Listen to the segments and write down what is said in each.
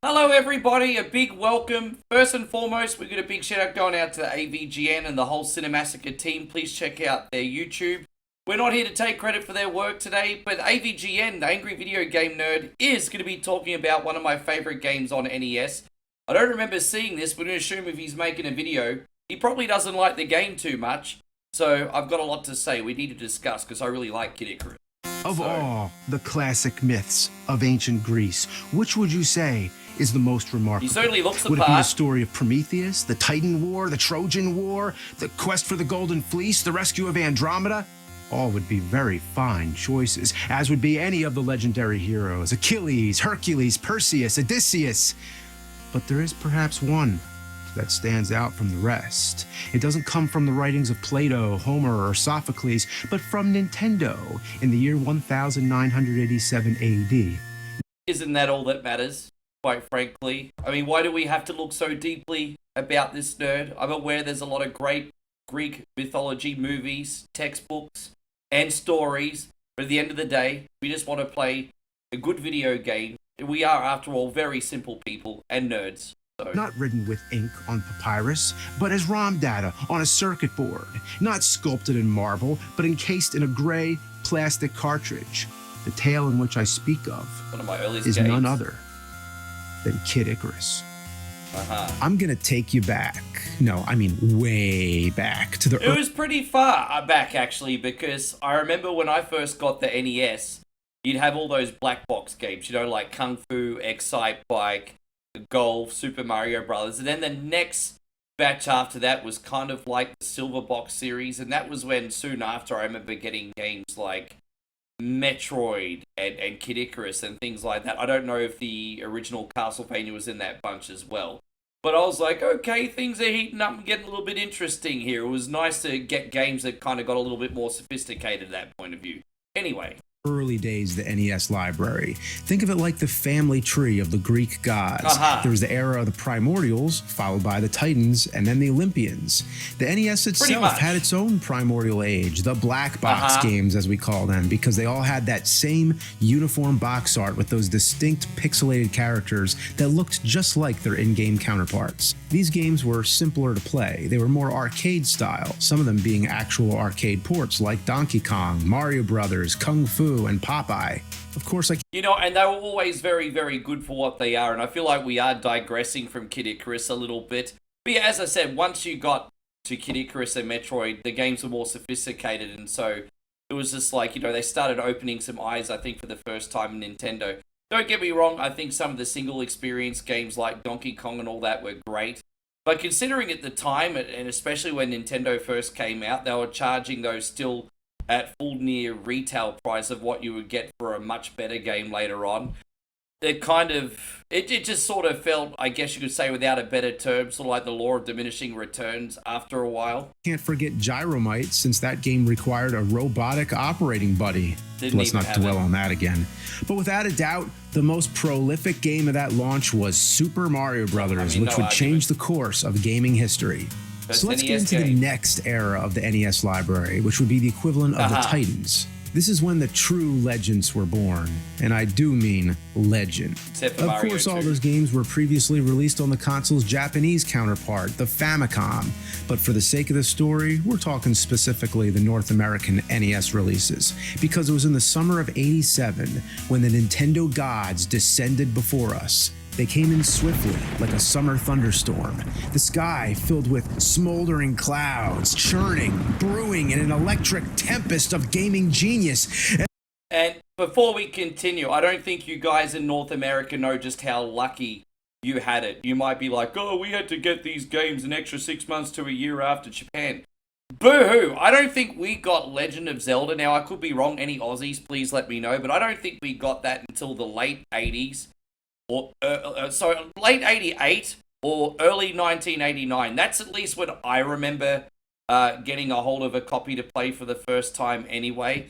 Hello everybody, a big welcome. First and foremost, we got a big shout out going out to the AVGN and the whole Cinemassacre team. Please check out their YouTube. We're not here to take credit for their work today, but AVGN, the Angry Video Game Nerd, is going to be talking about one of my favorite games on NES. I don't remember seeing this, but I'm going to assume if he's making a video, he probably doesn't like the game too much. So I've got a lot to say we need to discuss because I really like Kid Icarus. Of all the classic myths of ancient Greece, which would you say is the most remarkable? He certainly looks the Would it part. be the story of Prometheus, the Titan War, the Trojan War, the quest for the Golden Fleece, the rescue of Andromeda? All would be very fine choices, as would be any of the legendary heroes, Achilles, Hercules, Perseus, Odysseus. But there is perhaps one that stands out from the rest. It doesn't come from the writings of Plato, Homer, or Sophocles, but from Nintendo in the year 1987 AD. Isn't that all that matters, quite frankly? I mean, why do we have to look so deeply about this nerd? I'm aware there's a lot of great Greek mythology movies, textbooks, and stories, but at the end of the day, we just want to play a good video game. We are, after all, very simple people and nerds. Not written with ink on papyrus, but as ROM data on a circuit board. Not sculpted in marble, but encased in a gray plastic cartridge. The tale in which I speak of One of my earliest is games. none other than Kid Icarus. I'm gonna take you back. No, I mean way back to the... It was pretty far back, actually, because I remember when I first got the NES, you'd have all those black box games, you know, like Kung Fu, Excite Bike, Golf, Super Mario Brothers, and then the next batch after that was kind of like the Silver Box series, and that was when soon after I remember getting games like Metroid and Kid Icarus and things like that. I don't know if the original Castlevania was in that bunch as well, but I was like, okay, things are heating up and getting a little bit interesting here. It was nice to get games that kind of got a little bit more sophisticated at that point of view. Anyway. Early days of the NES library. Think of it like the family tree of the Greek gods. There was the era of the primordials, followed by the Titans, and then the Olympians. The NES itself had its own primordial age, the black box games as we call them, because they all had that same uniform box art with those distinct pixelated characters that looked just like their in-game counterparts. These games were simpler to play. They were more arcade style, some of them being actual arcade ports like Donkey Kong, Mario Brothers, Kung Fu, and Popeye. Of course, you know, and they were always very, very good for what they are, and I feel like we are digressing from Kid Icarus a little bit. But yeah, as I said, once you got to Kid Icarus and Metroid, the games were more sophisticated, and so it was just like, you know, they started opening some eyes, I think, for the first time in Nintendo. Don't get me wrong, I think some of the single experience games like Donkey Kong and all that were great. But considering at the time, and especially when Nintendo first came out, they were charging those still at full near retail price of what you would get for a much better game later on. It kind of, it just sort of felt, I guess you could say without a better term, sort of like the law of diminishing returns after a while. Can't forget Gyromite, since that game required a robotic operating buddy. Let's not dwell on that again. But without a doubt, the most prolific game of that launch was Super Mario Brothers, which would change the course of gaming history. So let's get into the next era of the NES library, which would be the equivalent of the Titans. This is when the true legends were born, and I do mean legend. Of course, all those games were previously released on the console's Japanese counterpart, the Famicom, but for the sake of the story, we're talking specifically the North American NES releases, because it was in the summer of '87 when the Nintendo gods descended before us. They came in swiftly, like a summer thunderstorm. The sky filled with smoldering clouds, churning, brewing in an electric tempest of gaming genius. And before we continue, I don't think you guys in North America know just how lucky you had it. You might be like, oh, we had to get these games an extra 6 months to a year after Japan. Boo-hoo! I don't think we got Legend of Zelda. Now, I could be wrong. Any Aussies, please let me know. But I don't think we got that until the late 80s. Or so late 88 or early 1989. That's at least when I remember getting a hold of a copy to play for the first time anyway.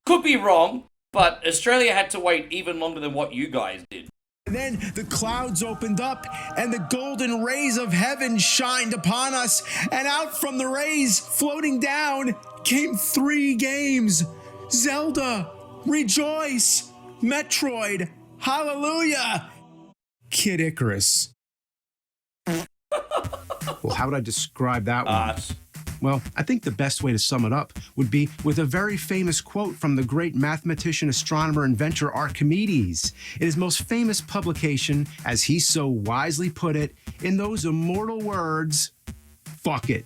Could be wrong, but Australia had to wait even longer than what you guys did. And then the clouds opened up and the golden rays of heaven shined upon us, and out from the rays floating down came 3 games: Zelda, Rejoice, Metroid, Hallelujah. Kid Icarus. Well, how would I describe that one? Well, I think the best way to sum it up would be with a very famous quote from the great mathematician, astronomer, inventor Archimedes. In his most famous publication, as he so wisely put it, in those immortal words, fuck it.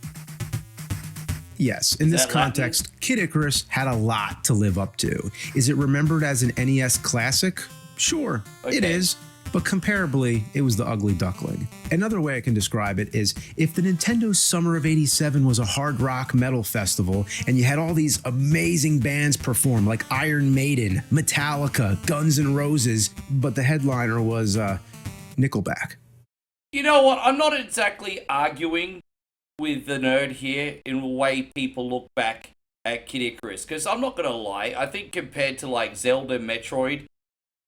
Yes, in this context, Latin? Kid Icarus had a lot to live up to. Is it remembered as an NES classic? Sure, it is. But comparably, it was the ugly duckling. Another way I can describe it is if the Nintendo Summer of '87 was a hard rock metal festival and you had all these amazing bands perform like Iron Maiden, Metallica, Guns N' Roses, but the headliner was Nickelback. You know what? I'm not exactly arguing with the nerd here in the way people look back at Kid Icarus, because I'm not going to lie, I think compared to like Zelda and Metroid,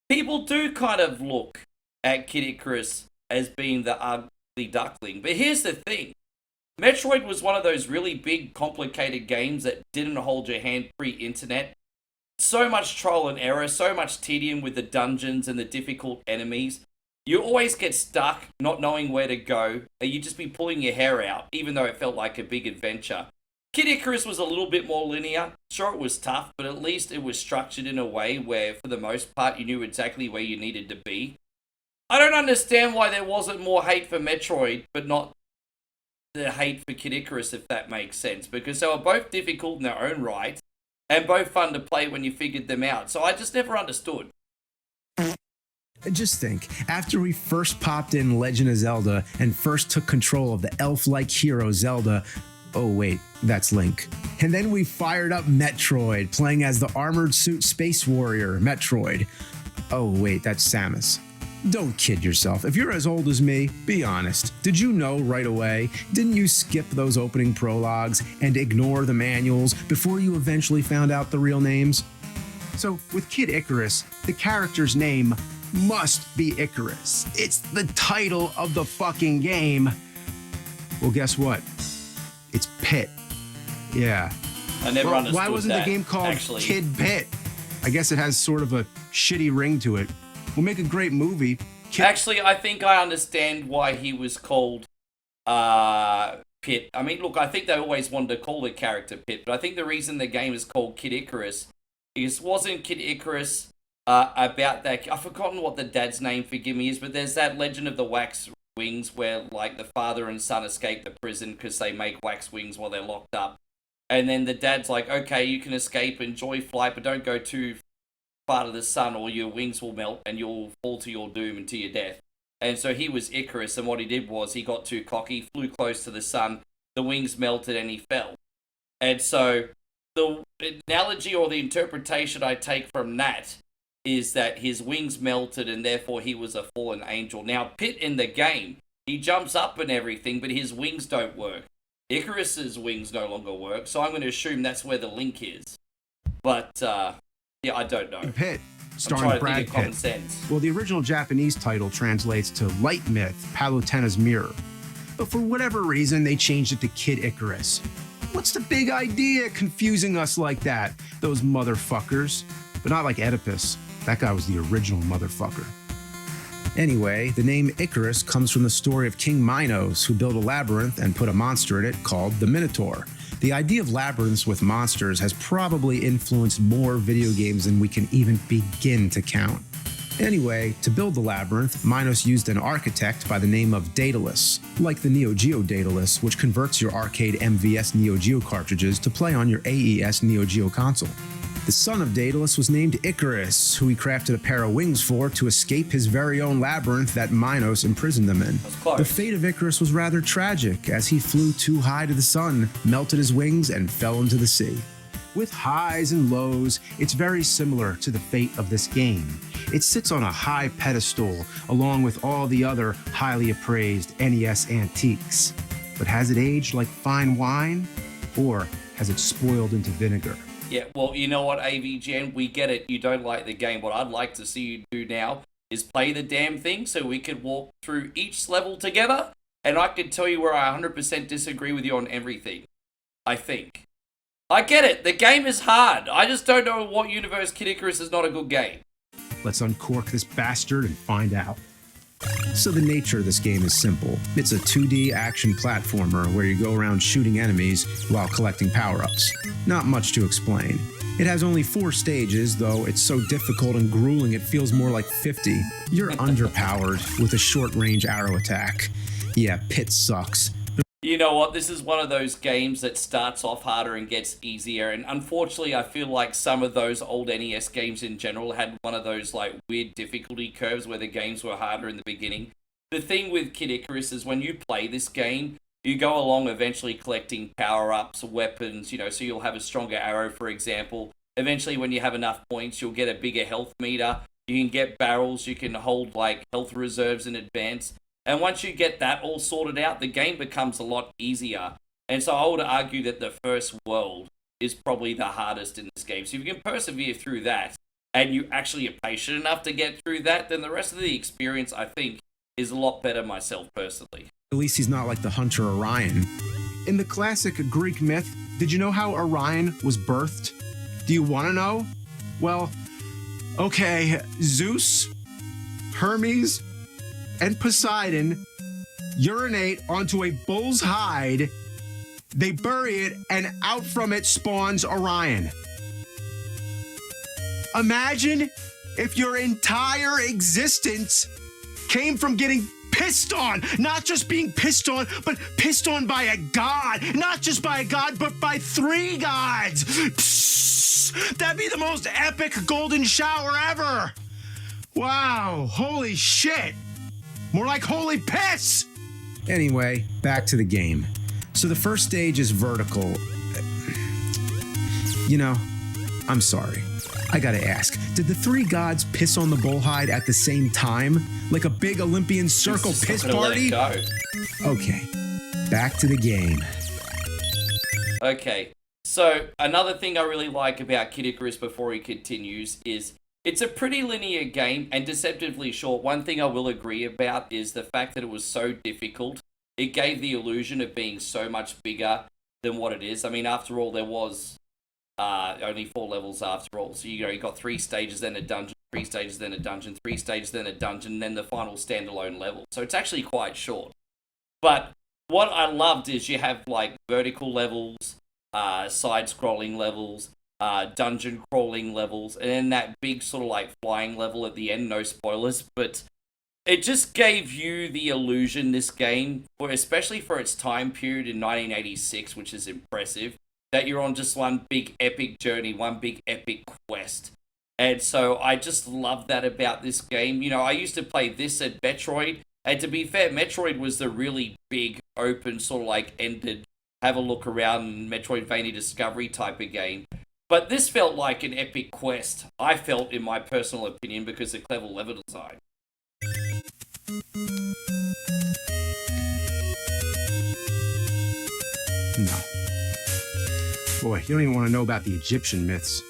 people do kind of look at Kid Icarus as being the ugly duckling. But here's the thing. Metroid was one of those really big, complicated games that didn't hold your hand pre-internet. So much trial and error, so much tedium with the dungeons and the difficult enemies. You always get stuck, not knowing where to go, and you just be pulling your hair out, even though it felt like a big adventure. Kid Icarus was a little bit more linear. Sure, it was tough, but at least it was structured in a way where, for the most part, you knew exactly where you needed to be. I don't understand why there wasn't more hate for Metroid, but not the hate for Kid Icarus, if that makes sense, because they were both difficult in their own right, and both fun to play when you figured them out, so I just never understood. Just think, after we first popped in Legend of Zelda and first took control of the elf-like hero Zelda, oh wait, that's Link. And then we fired up Metroid, playing as the armored suit space warrior, Metroid. Oh wait, that's Samus. Don't kid yourself. If you're as old as me, be honest. Did you know right away? Didn't you skip those opening prologues and ignore the manuals before you eventually found out the real names? So with Kid Icarus, the character's name must be Icarus. It's the title of the fucking game. Well, guess what? It's Pit. Yeah. I never understood why wasn't that, the game called actually. Kid Pit? I guess it has sort of a shitty ring to it. We'll make a great movie. Actually, I think I understand why he was called Pit. I mean, look, I think they always wanted to call the character Pit, but I think the reason the game is called Kid Icarus is wasn't Kid Icarus about that... I've forgotten what the dad's name, forgive me, is, but there's that Legend of the Wax Wings where, like, the father and son escape the prison because they make wax wings while they're locked up. And then the dad's like, okay, you can escape, enjoy flight, but don't go too far to the sun or your wings will melt and you'll fall to your doom and to your death. And so he was Icarus, and what he did was he got too cocky, flew close to the sun, the wings melted, and he fell. And so the analogy or the interpretation I take from that is that his wings melted and therefore he was a fallen angel. Now, Pit in the game, he jumps up and everything, but his wings don't work. Icarus's wings no longer work, so I'm going to assume that's where the link is. But, yeah, I don't know. Pit, starring Brad Pitt. Common sense. Well, the original Japanese title translates to Light Myth, Palutena's Mirror. But for whatever reason, they changed it to Kid Icarus. What's the big idea confusing us like that? Those motherfuckers. But not like Oedipus. That guy was the original motherfucker. Anyway, the name Icarus comes from the story of King Minos, who built a labyrinth and put a monster in it called the Minotaur. The idea of labyrinths with monsters has probably influenced more video games than we can even begin to count. Anyway, to build the labyrinth, Minos used an architect by the name of Daedalus, like the Neo Geo Daedalus, which converts your arcade MVS Neo Geo cartridges to play on your AES Neo Geo console. The son of Daedalus was named Icarus, who he crafted a pair of wings for to escape his very own labyrinth that Minos imprisoned them in. The fate of Icarus was rather tragic, as he flew too high to the sun, melted his wings, and fell into the sea. With highs and lows, it's very similar to the fate of this game. It sits on a high pedestal, along with all the other highly appraised NES antiques. But has it aged like fine wine? Or has it spoiled into vinegar? Yeah, well, you know what, AVGN, we get it. You don't like the game. What I'd like to see you do now is play the damn thing so we could walk through each level together, and I could tell you where I 100% disagree with you on everything. I think. I get it. The game is hard. I just don't know what universe Kid Icarus is not a good game. Let's uncork this bastard and find out. So the nature of this game is simple. It's a 2D action platformer where you go around shooting enemies while collecting power-ups. Not much to explain. It has only 4 stages, though it's so difficult and grueling it feels more like 50. You're underpowered with a short-range arrow attack. Yeah, Pit sucks. You know what, this is one of those games that starts off harder and gets easier, and unfortunately I feel like some of those old NES games in general had one of those like weird difficulty curves where the games were harder in the beginning. The thing with Kid Icarus is when you play this game, you go along eventually collecting power-ups, weapons, so you'll have a stronger arrow, for example. Eventually when you have enough points, you'll get a bigger health meter, you can get barrels, you can hold like health reserves in advance. And once you get that all sorted out, the game becomes a lot easier. And so I would argue that the first world is probably the hardest in this game. So if you can persevere through that, and you actually are patient enough to get through that, then the rest of the experience, I think, is a lot better myself personally. At least he's not like the hunter Orion. In the classic Greek myth, did you know how Orion was birthed? Do you want to know? Well, okay, Zeus, Hermes, and Poseidon urinate onto a bull's hide, they bury it, and out from it spawns Orion. Imagine if your entire existence came from getting pissed on, not just being pissed on, but pissed on by a god, not just by a god, but by 3 gods. Psst, that'd be the most epic golden shower ever. Wow, holy shit. More like holy piss! Anyway, back to the game. So the first stage is vertical. I'm sorry. I gotta ask, did the 3 gods piss on the bullhide at the same time? Like a big Olympian circle piss party? Okay, back to the game. Okay, so another thing I really like about Kid Icarus before he continues is it's a pretty linear game and deceptively short. One thing I will agree about is the fact that it was so difficult. It gave the illusion of being so much bigger than what it is. I mean, after all, there was only 4 levels after all. So, you got 3 stages, then a dungeon, 3 stages, then a dungeon, 3 stages, then a dungeon, then the final standalone level. So it's actually quite short. But what I loved is you have, like, vertical levels, side-scrolling levels, dungeon crawling levels, and then that big sort of like flying level at the end. No spoilers, but it just gave you the illusion, this game, especially for its time period in 1986, which is impressive, that you're on just one big epic journey, one big epic quest. And so I just love that about this game. I used to play this at Metroid, and to be fair, Metroid was the really big open sort of like ended have a look around Metroidvania Discovery type of game. But this felt like an epic quest, I felt, in my personal opinion, because of clever level design. No. Boy, you don't even want to know about the Egyptian myths.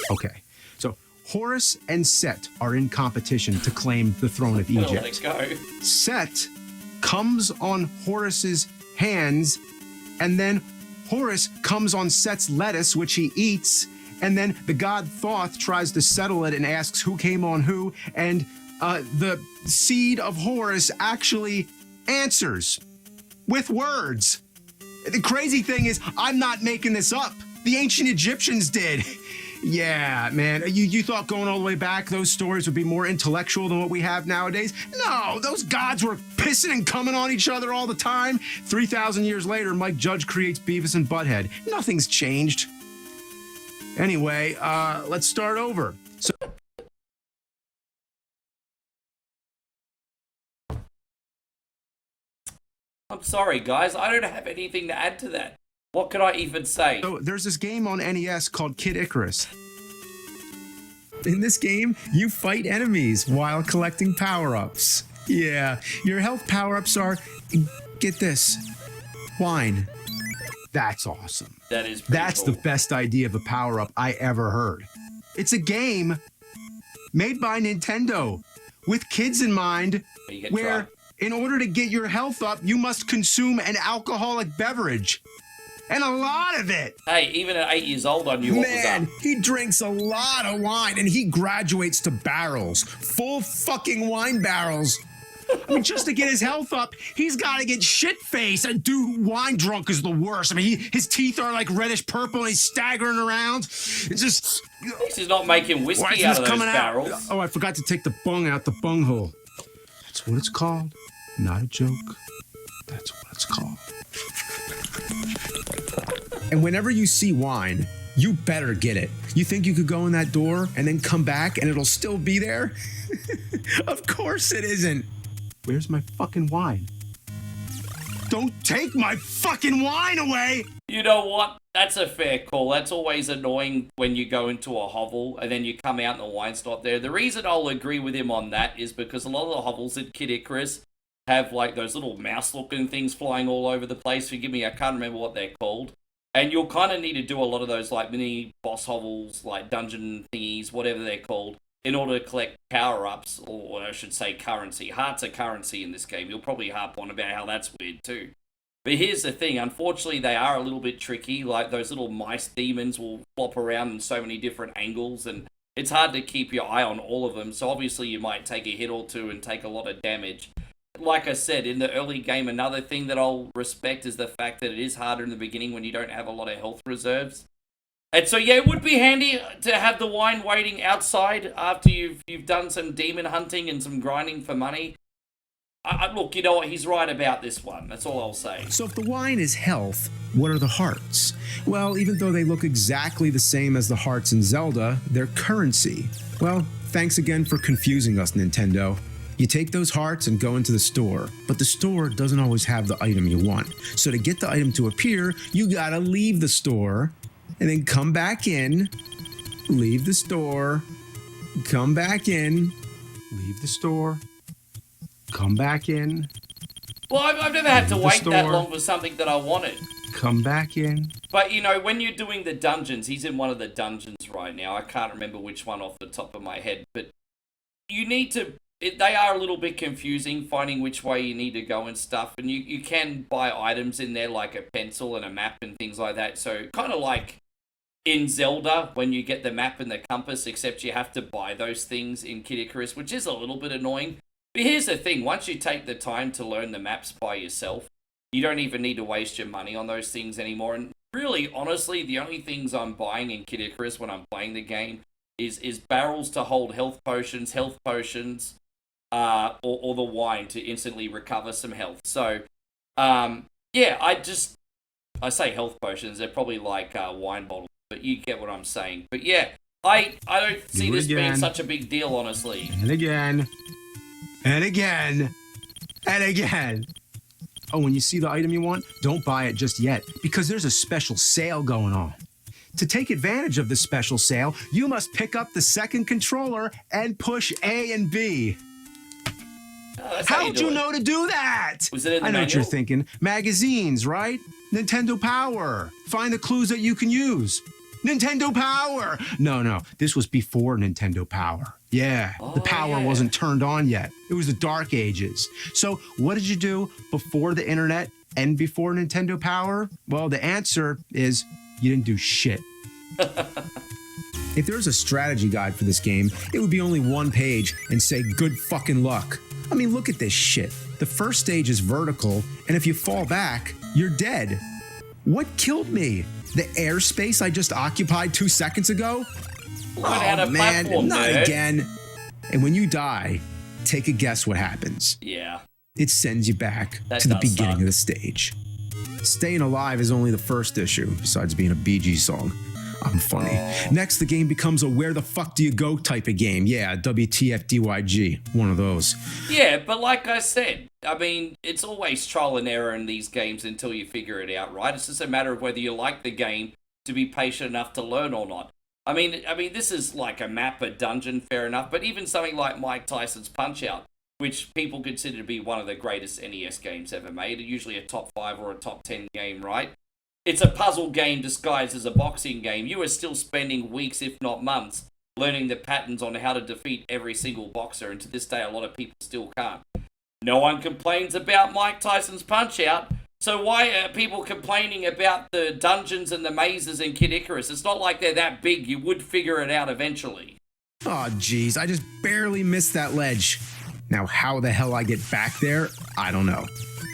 Okay, so Horus and Set are in competition to claim the throne of Egypt. Let's go. Set comes on Horus's hands, and then Horus comes on Set's lettuce, which he eats, and then the god Thoth tries to settle it and asks who came on who, and the seed of Horus actually answers with words. The crazy thing is, I'm not making this up. The ancient Egyptians did. Yeah, man, you thought going all the way back, those stories would be more intellectual than what we have nowadays? No, those gods were pissing and coming on each other all the time. 3,000 years later, Mike Judge creates Beavis and Butthead. Nothing's changed. Anyway, let's start over. So I'm sorry, guys, I don't have anything to add to that. What could I even say? So there's this game on NES called Kid Icarus. In this game, you fight enemies while collecting power-ups. Yeah, your health power-ups are, get this, wine. That's awesome. That is pretty That's cool. The best idea of a power-up I ever heard. It's a game made by Nintendo with kids in mind, where in order to get your health up, you must consume an alcoholic beverage. And a lot of it. Hey, even at 8 years old, I knew what was up. Man, he drinks a lot of wine and he graduates to barrels. Full fucking wine barrels. I mean, just to get his health up, he's got to get shit-faced. And dude, wine drunk is the worst. I mean, his teeth are like reddish purple and he's staggering around. It's just... He's not making whiskey out of those barrels. Oh, I forgot to take the bung out the bung hole. That's what it's called. Not a joke. That's what it's called. And whenever you see wine, you better get it. You think you could go in that door and then come back and it'll still be there? Of course it isn't. Where's my fucking wine? Don't take my fucking wine away! You know what? That's a fair call. That's always annoying when you go into a hovel and then you come out and the wine's not there. The reason I'll agree with him on that is because a lot of the hovels at Kid Icarus have like those little mouse-looking things flying all over the place. Forgive me, I can't remember what they're called. And you'll kind of need to do a lot of those like mini boss hovels, like dungeon thingies, whatever they're called, in order to collect power-ups, or I should say currency. Hearts are currency in this game. You'll probably harp on about how that's weird too. But here's the thing, unfortunately they are a little bit tricky, like those little mice demons will flop around in so many different angles, and it's hard to keep your eye on all of them, so obviously you might take a hit or two and take a lot of damage. Like I said, in the early game, another thing that I'll respect is the fact that it is harder in the beginning when you don't have a lot of health reserves. And so, yeah, it would be handy to have the wine waiting outside after you've done some demon hunting and some grinding for money. Look, you know what? He's right about this one. That's all I'll say. So if the wine is health, what are the hearts? Well, even though they look exactly the same as the hearts in Zelda, they're currency. Well, thanks again for confusing us, Nintendo. You take those hearts and go into the store, but the store doesn't always have the item you want. So to get the item to appear, you gotta leave the store, and then come back in, leave the store, come back in, leave the store, come back in. Well, I've never had to wait that long for something that I wanted. Come back in. But, you know, when you're doing the dungeons, he's in one of the dungeons right now. I can't remember which one off the top of my head, but you need to... They are a little bit confusing, finding which way you need to go and stuff. And you can buy items in there, like a pencil and a map and things like that. So, kind of like in Zelda, when you get the map and the compass, except you have to buy those things in Kid Icarus, which is a little bit annoying. But here's the thing, once you take the time to learn the maps by yourself, you don't even need to waste your money on those things anymore. And really, honestly, the only things I'm buying in Kid Icarus when I'm playing the game is barrels to hold health potions, or the wine to instantly recover some health. So, yeah, I say health potions, they're probably like wine bottles, but you get what I'm saying. But yeah, I don't see this being such a big deal, honestly. And again, and again, and again. Oh, when you see the item you want, don't buy it just yet, because there's a special sale going on. To take advantage of the special sale, you must pick up the second controller and push A and B. Oh, how'd you know to do that? Was it in the I know manual? what you're thinking. Magazines, right? Nintendo Power. Find the clues that you can use. Nintendo Power. No. This was before Nintendo Power. Yeah, the power wasn't turned on yet. It was the Dark Ages. So what did you do before the internet and before Nintendo Power? Well, the answer is you didn't do shit. If there was a strategy guide for this game, it would be only one page and say good fucking luck. I mean, look at this shit. The first stage is vertical, and if you fall back, you're dead. What killed me? The airspace I just occupied 2 seconds ago? Oh, man, not again. And when you die, take a guess what happens. Yeah. It sends you back to the beginning of the stage. Staying alive is only the first issue, besides being a Bee Gees song. I'm funny. Next, the game becomes a where the fuck do you go type of game. Yeah, WTF DYG. One of those. Yeah, but like I said, I mean, it's always trial and error in these games until you figure it out, right? It's just a matter of whether you like the game to be patient enough to learn or not. I mean, this is like a map, a dungeon, fair enough, but even something like Mike Tyson's Punch-Out, which people consider to be one of the greatest NES games ever made, usually a top 5 or a top 10 game, right? It's a puzzle game disguised as a boxing game. You are still spending weeks, if not months, learning the patterns on how to defeat every single boxer, and to this day, a lot of people still can't. No one complains about Mike Tyson's Punch-Out, So why are people complaining about the dungeons and the mazes in Kid Icarus? It's not like they're that big. You would figure it out eventually. Oh, geez, I just barely missed that ledge. Now, how the hell I get back there, I don't know.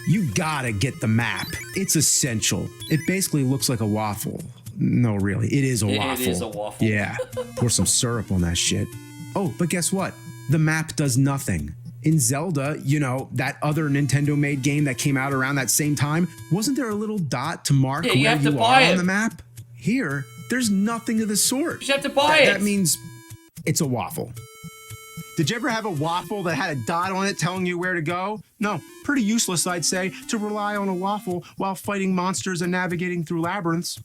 You gotta get the map. It's essential. It basically looks like a waffle. No, really, it is a waffle. It is a waffle. Yeah, pour some syrup on that shit. Oh, but guess what? The map does nothing. In Zelda, you know, that other Nintendo-made game that came out around that same time, wasn't there a little dot to mark where you are on the map? Here, there's nothing of the sort. You have to buy it. That means it's a waffle. Did you ever have a waffle that had a dot on it telling you where to go? No, pretty useless, I'd say, to rely on a waffle while fighting monsters and navigating through labyrinths.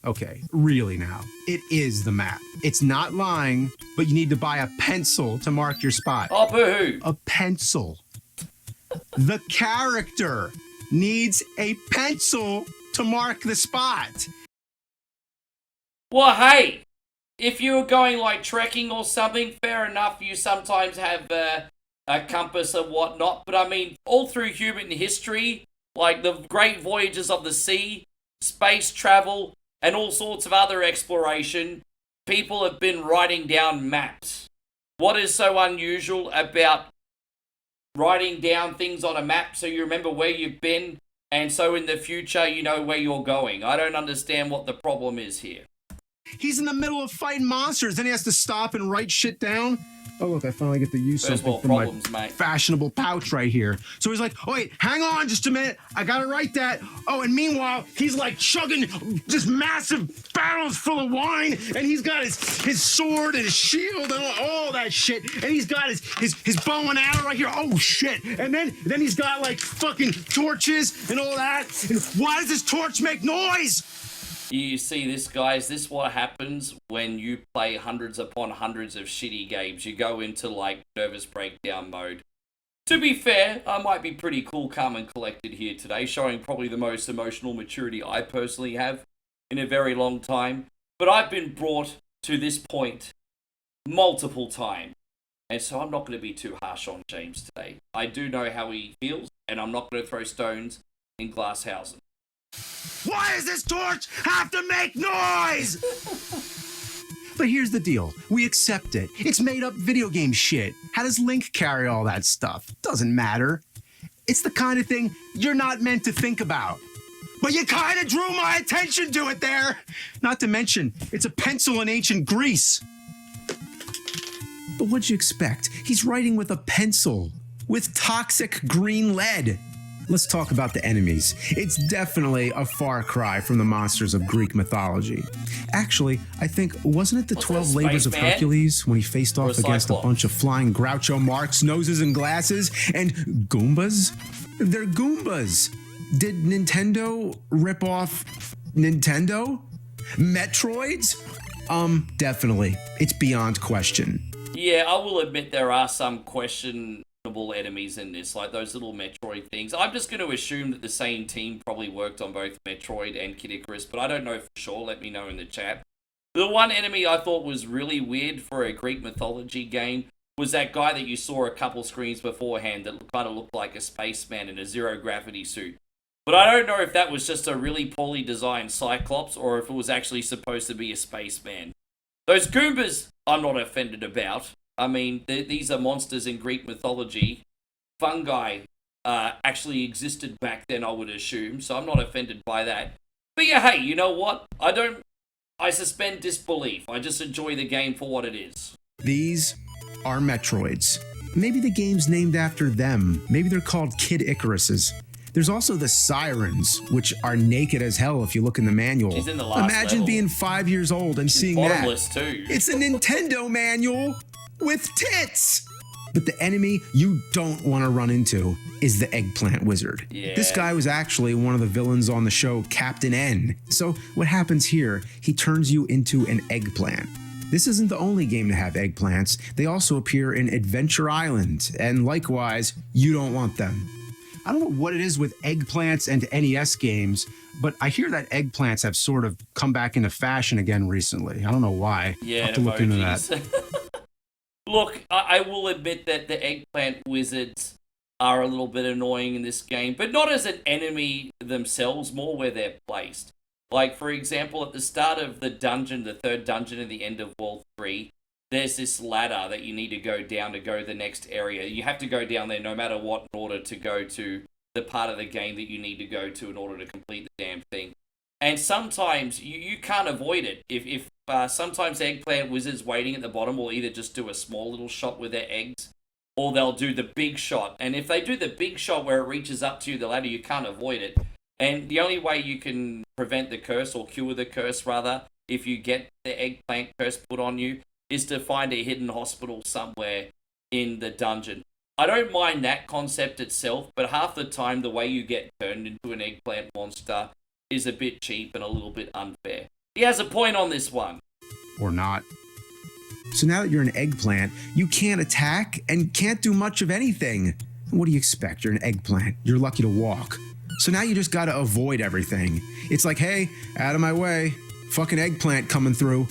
Okay, really now, it is the map. It's not lying, but you need to buy a pencil to mark your spot. Oh, boo-hoo. A pencil. The character needs a pencil to mark the spot. Well, hey, if you were going like trekking or something, fair enough, you sometimes have a compass and whatnot, but I mean, all through human history, like the great voyages of the sea, space travel, and all sorts of other exploration, people have been writing down maps. What is so unusual about writing down things on a map so you remember where you've been, and so in the future you know where you're going? I don't understand what the problem is here. He's in the middle of fighting monsters, then he has to stop and write shit down. Oh, look, I finally get to use something from my fashionable pouch right here. So he's like, oh, wait, hang on just a minute. I gotta write that. Oh, and meanwhile, he's like chugging just massive barrels full of wine, and he's got his sword and his shield and all that shit, and he's got his bow and arrow right here. Oh, shit. And then he's got like fucking torches and all that. And why does this torch make noise? You see this, guys, this is what happens when you play hundreds upon hundreds of shitty games. You go into, like, nervous breakdown mode. To be fair, I might be pretty cool, calm, and collected here today, showing probably the most emotional maturity I personally have in a very long time. But I've been brought to this point multiple times, and so I'm not going to be too harsh on James today. I do know how he feels, and I'm not going to throw stones in glass houses. Why does this torch have to make noise? But here's the deal. We accept it. It's made up video game shit. How does Link carry all that stuff? Doesn't matter. It's the kind of thing you're not meant to think about. But you kind of drew my attention to it there. Not to mention, it's a pencil in ancient Greece. But what'd you expect? He's writing with a pencil, with toxic green lead. Let's talk about the enemies. It's definitely a far cry from the monsters of Greek mythology. Actually, I think, wasn't it the 12 labors of Hercules when he faced off against a bunch of flying Groucho Marx noses and glasses and Goombas? They're Goombas. Did Nintendo rip off Nintendo? Metroids? Definitely. It's beyond question. Yeah, I will admit there are some questionable enemies in this, like those little Metroid things. I'm just going to assume that the same team probably worked on both Metroid and Kid Icarus, but I don't know for sure. Let me know in the chat. The one enemy I thought was really weird for a Greek mythology game was that guy that you saw a couple screens beforehand that kind of looked like a spaceman in a zero-gravity suit. But I don't know if that was just a really poorly designed Cyclops or if it was actually supposed to be a spaceman. Those Goombas, I'm not offended about. I mean, these are monsters in Greek mythology. Fungi actually existed back then, I would assume, so I'm not offended by that. But yeah, hey, you know what? I suspend disbelief. I just enjoy the game for what it is. These are Metroids. Maybe the game's named after them. Maybe they're called Kid Icaruses. There's also the Sirens, which are naked as hell if you look in the manual. She's in the last Imagine level. being 5 years old and seeing that. Bottomless too. It's a Nintendo manual with tits! But the enemy you don't want to run into is the Eggplant Wizard. Yeah. This guy was actually one of the villains on the show Captain N. So what happens here, he turns you into an eggplant. This isn't the only game to have eggplants. They also appear in Adventure Island, and likewise, you don't want them. I don't know what it is with eggplants and NES games, but I hear that eggplants have sort of come back into fashion again recently. I don't know why. Yeah, I'll have to look into that. Look, I will admit that the Eggplant Wizards are a little bit annoying in this game, but not as an enemy themselves, more where they're placed. Like, for example, at the start of the dungeon, the third dungeon at the end of World 3, there's this ladder that you need to go down to go to the next area. You have to go down there no matter what in order to go to the part of the game that you need to go to in order to complete the damn thing. And sometimes you can't avoid it. If sometimes eggplant wizards waiting at the bottom will either just do a small little shot with their eggs, or they'll do the big shot. And if they do the big shot where it reaches up to the ladder, you can't avoid it. And the only way you can prevent the curse, or cure the curse rather, if you get the eggplant curse put on you, is to find a hidden hospital somewhere in the dungeon. I don't mind that concept itself, but half the time the way you get turned into an eggplant monster is a bit cheap and a little bit unfair. He has a point on this one. Or not. So now that you're an eggplant, you can't attack and can't do much of anything. What do you expect? You're an eggplant. You're lucky to walk. So now you just gotta avoid everything. It's like, hey, out of my way. Fucking eggplant coming through.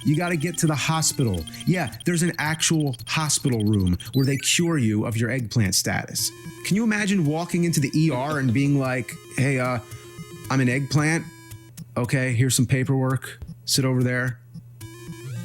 You gotta get to the hospital. Yeah, there's an actual hospital room where they cure you of your eggplant status. Can you imagine walking into the ER and being like, hey, I'm an eggplant. Okay, here's some paperwork. Sit over there.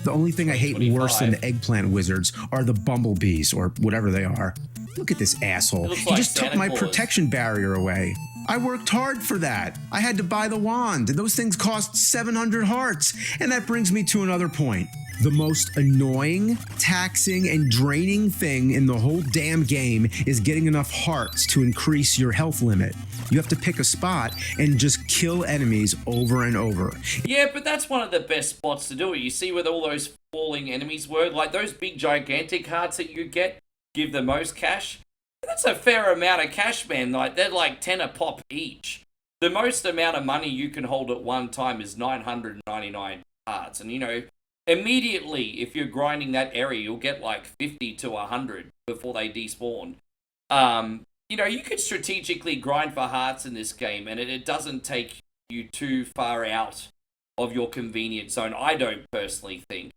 The only thing I hate worse than the eggplant wizards are the bumblebees, or whatever they are. Look at this asshole. He just took my protection barrier away. I worked hard for that. I had to buy the wand. Those things cost 700 hearts. And that brings me to another point. The most annoying, taxing, and draining thing in the whole damn game is getting enough hearts to increase your health limit. You have to pick a spot and just kill enemies over and over. Yeah, but that's one of the best spots to do it. You see where all those falling enemies were? Like those big gigantic hearts that you get give the most cash. That's a fair amount of cash, man. Like they're like 10 a pop each. The most amount of money you can hold at one time is 999 hearts. And you know, immediately if you're grinding that area, you'll get like 50 to 100 before they despawn. You know, you could strategically grind for hearts in this game, and it doesn't take you too far out of your convenience zone, I don't personally think.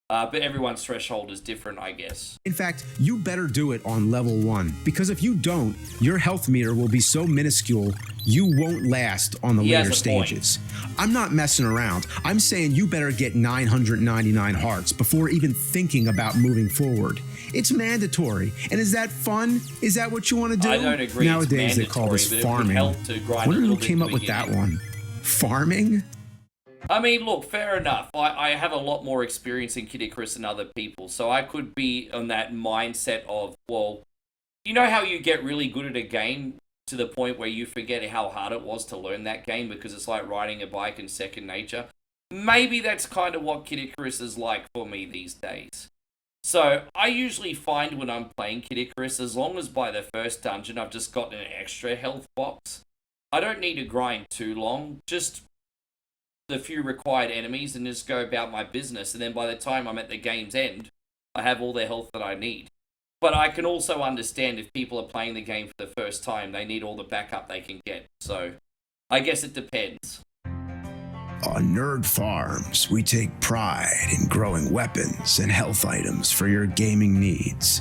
But everyone's threshold is different, I guess. In fact, you better do it on level 1, because if you don't, your health meter will be so minuscule, you won't last on the later stages. I'm not messing around. I'm saying you better get 999 hearts before even thinking about moving forward. It's mandatory. And is that fun? Is that what you want to do? I don't agree. Nowadays they call this farming. I wonder who came up with that one. Farming? I mean, look, fair enough. I have a lot more experience in Kid Icarus than other people, so I could be on that mindset of, well, you know how you get really good at a game to the point where you forget how hard it was to learn that game because it's like riding a bike in second nature? Maybe that's kind of what Kid Icarus is like for me these days. So, I usually find when I'm playing Kid Icarus, as long as by the first dungeon I've just gotten an extra health box, I don't need to grind too long, just the few required enemies and just go about my business, and then by the time I'm at the game's end, I have all the health that I need. But I can also understand if people are playing the game for the first time, they need all the backup they can get, so I guess it depends. On Nerd Farms, we take pride in growing weapons and health items for your gaming needs.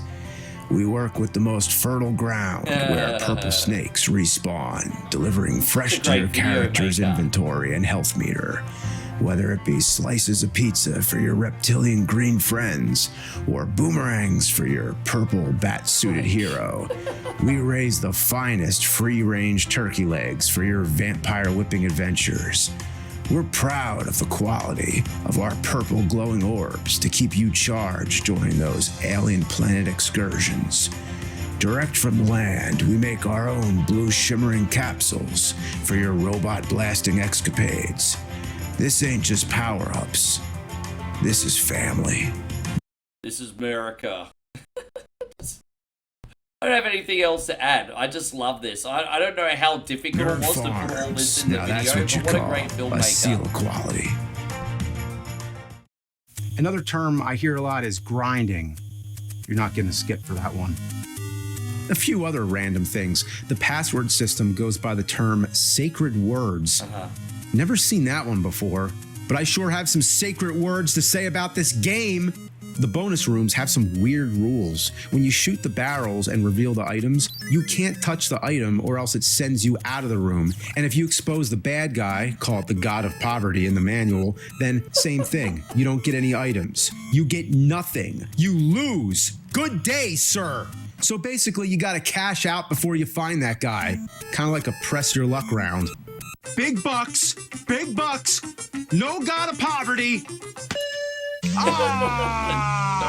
We work with the most fertile ground where purple snakes respawn, delivering fresh to your character's inventory and health meter. Whether it be slices of pizza for your reptilian green friends or boomerangs for your purple bat-suited hero, we raise the finest free-range turkey legs for your vampire whipping adventures. We're proud of the quality of our purple glowing orbs to keep you charged during those alien planet excursions. Direct from the land, we make our own blue shimmering capsules for your robot blasting escapades. This ain't just power-ups. This is family. This is America. I don't have anything else to add. I just love this. I don't know how difficult it was to put all this in the video, but what a great filmmaker. A seal of quality. Another term I hear a lot is grinding. You're not getting a skip for that one. A few other random things. The password system goes by the term sacred words. Never seen that one before, but I sure have some sacred words to say about this game. The bonus rooms have some weird rules. When you shoot the barrels and reveal the items, you can't touch the item or else it sends you out of the room. And if you expose the bad guy, call it the god of poverty in the manual, then same thing. You don't get any items. You get nothing. You lose. Good day, sir. So basically, you gotta cash out before you find that guy. Kind of like a press your luck round. Big bucks, no god of poverty. Don't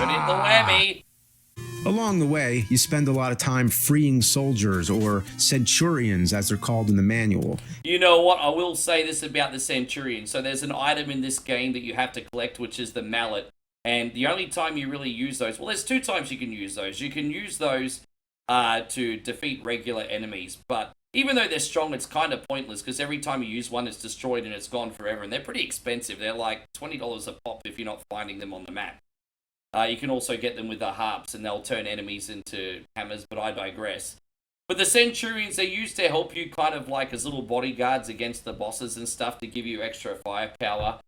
hit the whammy. Along the way, you spend a lot of time freeing soldiers, or centurions as they're called in the manual. You know what? I will say this about the centurion. So there's an item in this game that you have to collect, which is the mallet. And the only time you really use those, well, there's 2 times you can use those. You can use those to defeat regular enemies. But even though they're strong, it's kind of pointless because every time you use one, it's destroyed and it's gone forever. And they're pretty expensive. They're like $20 a pop if you're not finding them on the map. You can also get them with the harps, and they'll turn enemies into hammers, but I digress. But the centurions, they're used to help you kind of like as little bodyguards against the bosses and stuff to give you extra firepower.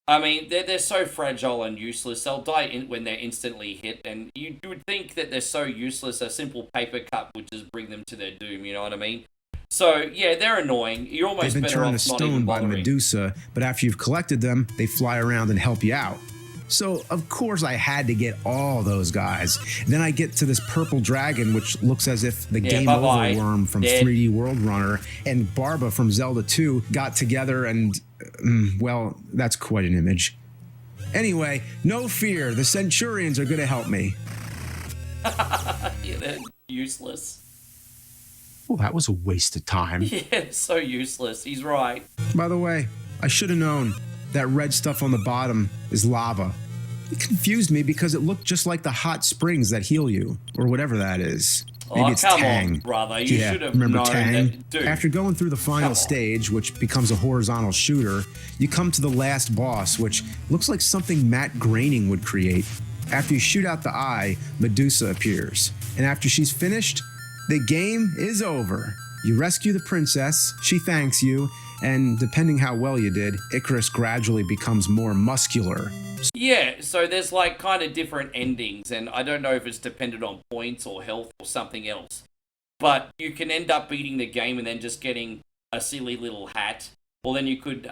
I mean, they're so fragile and useless. They'll die when they're instantly hit, and you would think that they're so useless, a simple paper cut would just bring them to their doom, you know what I mean? So, yeah, they're annoying. You're almost better off not even bothering. They've been turned to stone by Medusa, but after you've collected them, they fly around and help you out. So, of course, I had to get all those guys. Then I get to this purple dragon, which looks as if the Game Over worm from 3D World Runner and Barba from Zelda 2 got together and, well, that's quite an image. Anyway, no fear, the Centurions are going to help me. Yeah, they're useless. Well, that was a waste of time. Yeah, so useless. He's right. By the way, I should have known. That red stuff on the bottom is lava. It confused me because it looked just like the hot springs that heal you, or whatever that is. Maybe it's Tang. On, brother. You should have remember known Tang? That, dude. After going through the final stage, which becomes a horizontal shooter, you come to the last boss, which looks like something Matt Groening would create. After you shoot out the eye, Medusa appears. And after she's finished, the game is over. You rescue the princess, she thanks you, and depending how well you did, Icarus gradually becomes more muscular. Yeah, so there's like kind of different endings, and I don't know if it's dependent on points or health or something else. But you can end up beating the game and then just getting a silly little hat, or then you could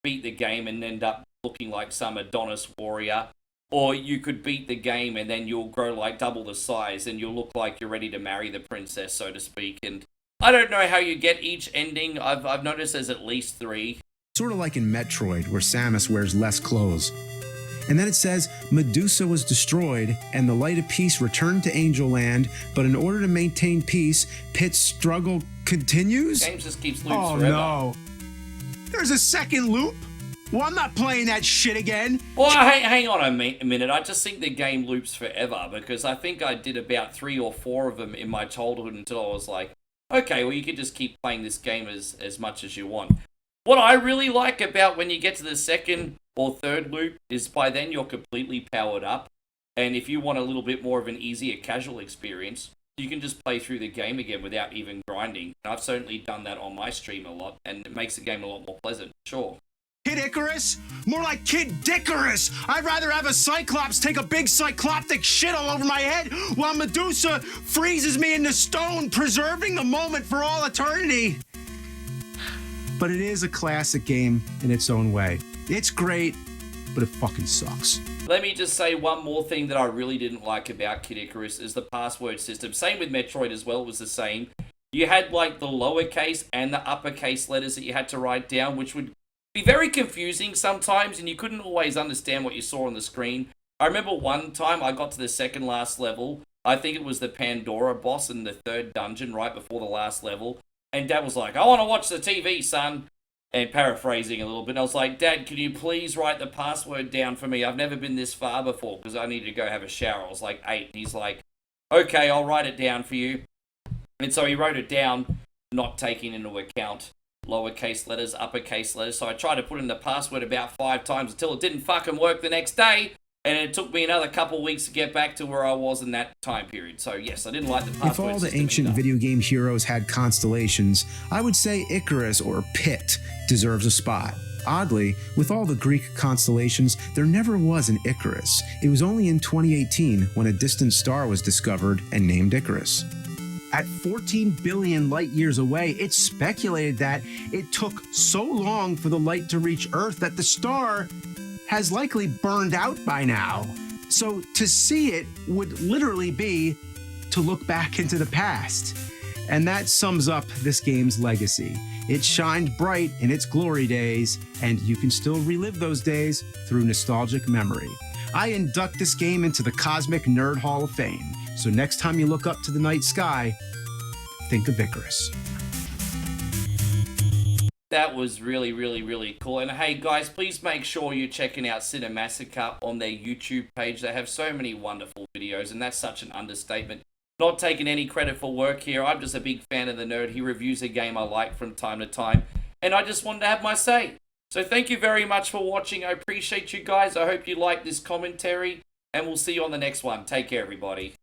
beat the game and end up looking like some Adonis warrior, or you could beat the game and then you'll grow like double the size and you'll look like you're ready to marry the princess, so to speak, and I don't know how you get each ending. I've noticed there's at least 3. Sort of like in Metroid, where Samus wears less clothes. And then it says, Medusa was destroyed, and the light of peace returned to Angel Land, but in order to maintain peace, Pit's struggle continues? The game just keeps loops forever. No. There's a second loop? Well, I'm not playing that shit again. Well, hang on a minute. I just think the game loops forever, because I think I did about 3 or 4 of them in my childhood until I was like, okay, well, you could just keep playing this game as much as you want. What I really like about when you get to the second or third loop is by then you're completely powered up. And if you want a little bit more of an easier casual experience, you can just play through the game again without even grinding. And I've certainly done that on my stream a lot, and it makes the game a lot more pleasant, sure. Kid Icarus? More like Kid Icarus! I'd rather have a Cyclops take a big cycloptic shit all over my head while Medusa freezes me into stone, preserving the moment for all eternity. But it is a classic game in its own way. It's great, but it fucking sucks. Let me just say one more thing that I really didn't like about Kid Icarus is the password system. Same with Metroid as well, it was the same. You had like the lowercase and the uppercase letters that you had to write down, which would be very confusing sometimes, and you couldn't always understand what you saw on the screen. I remember one time I got to the second last level. I think it was the Pandora boss in the 3rd dungeon right before the last level. And Dad was like, I want to watch the TV, son. And paraphrasing a little bit. And I was like, Dad, can you please write the password down for me? I've never been this far before because I needed to go have a shower. I was like 8. And he's like, okay, I'll write it down for you. And so he wrote it down, not taking into account lowercase letters, uppercase letters. So I tried to put in the password about 5 times until it didn't fucking work the next day. And it took me another couple weeks to get back to where I was in that time period. So yes, I didn't like the password system. If all the system ancient either. video game heroes had constellations, I would say Icarus or Pit deserves a spot. Oddly, with all the Greek constellations, there never was an Icarus. It was only in 2018 when a distant star was discovered and named Icarus. At 14 billion light years away, it's speculated that it took so long for the light to reach Earth that the star has likely burned out by now. So to see it would literally be to look back into the past. And that sums up this game's legacy. It shined bright in its glory days, and you can still relive those days through nostalgic memory. I induct this game into the Cosmic Nerd Hall of Fame. So next time you look up to the night sky, think of Icarus. That was really, really, really cool. And hey, guys, please make sure you're checking out Cinemassacre on their YouTube page. They have so many wonderful videos, and that's such an understatement. Not taking any credit for work here. I'm just a big fan of the nerd. He reviews a game I like from time to time, and I just wanted to have my say. So thank you very much for watching. I appreciate you guys. I hope you like this commentary, and we'll see you on the next one. Take care, everybody.